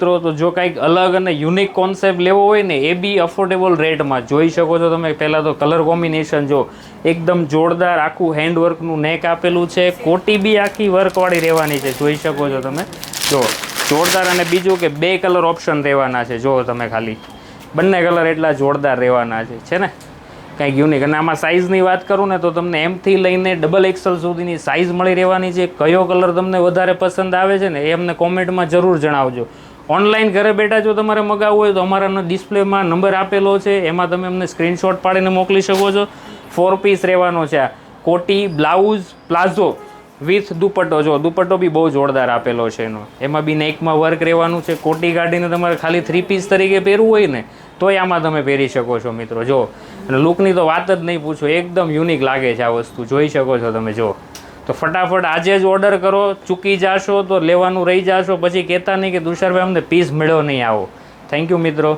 મિત્રો તો જો કંઈક અલગ અને યુનિક કોન્સેપ્ટ લેવો હોય ને એ બી અફોર્ડેબલ રેટમાં જોઈ શકો છો તમે. પહેલાં તો કલર કોમ્બિનેશન જો એકદમ જોરદાર, આખું હેન્ડવર્કનું નેક આપેલું છે, કોટી બી આખી વર્કવાળી રહેવાની છે, જોઈ શકો છો તમે. જો જોરદાર. અને બીજું કે 2 કલર ઓપ્શન રહેવાના છે, જો તમે ખાલી બંને કલર એટલા જોરદાર રહેવાના છે ને કંઈક યુનિક. અને આમાં સાઇઝની વાત કરું ને તો તમને એમથી લઈને XXL સુધીની સાઇઝ મળી રહેવાની છે. કયો કલર તમને વધારે પસંદ આવે છે ને એ અમને કોમેન્ટમાં જરૂર જણાવજો. ઓનલાઈન ઘરે બેઠા જો તમારે મગાવવું હોય તો અમારા ડિસ્પ્લેમાં નંબર આપેલો છે, એમાં તમે અમને સ્ક્રીનશોટ પાડીને મોકલી શકો છો. 4 પીસ રહેવાનો છે આ. કોટી, બ્લાઉઝ, પ્લાઝો વિથ દુપટ્ટો. જો દુપટ્ટો બી બહુ જોરદાર આપેલો છે એનો, એમાં બી નેકમાં વર્ક રહેવાનું છે. કોટી કાઢીને તમારે ખાલી 3 પીસ તરીકે પહેરવું હોય ને તોય આમાં તમે પહેરી શકો છો મિત્રો. જો અને લુકની તો વાત જ નહીં પૂછો, એકદમ યુનિક લાગે છે આ વસ્તુ, જોઈ શકો છો તમે. જો તો ફટાફટ આજે જ ઓર્ડર કરો. ચૂકી જાશો તો લેવાનું રહી જાશો, પછી કહેતા નહીં કે તુષારભાઈ અમને પીસ મળ્યો નહીં. આવો. થેન્ક યુ મિત્રો.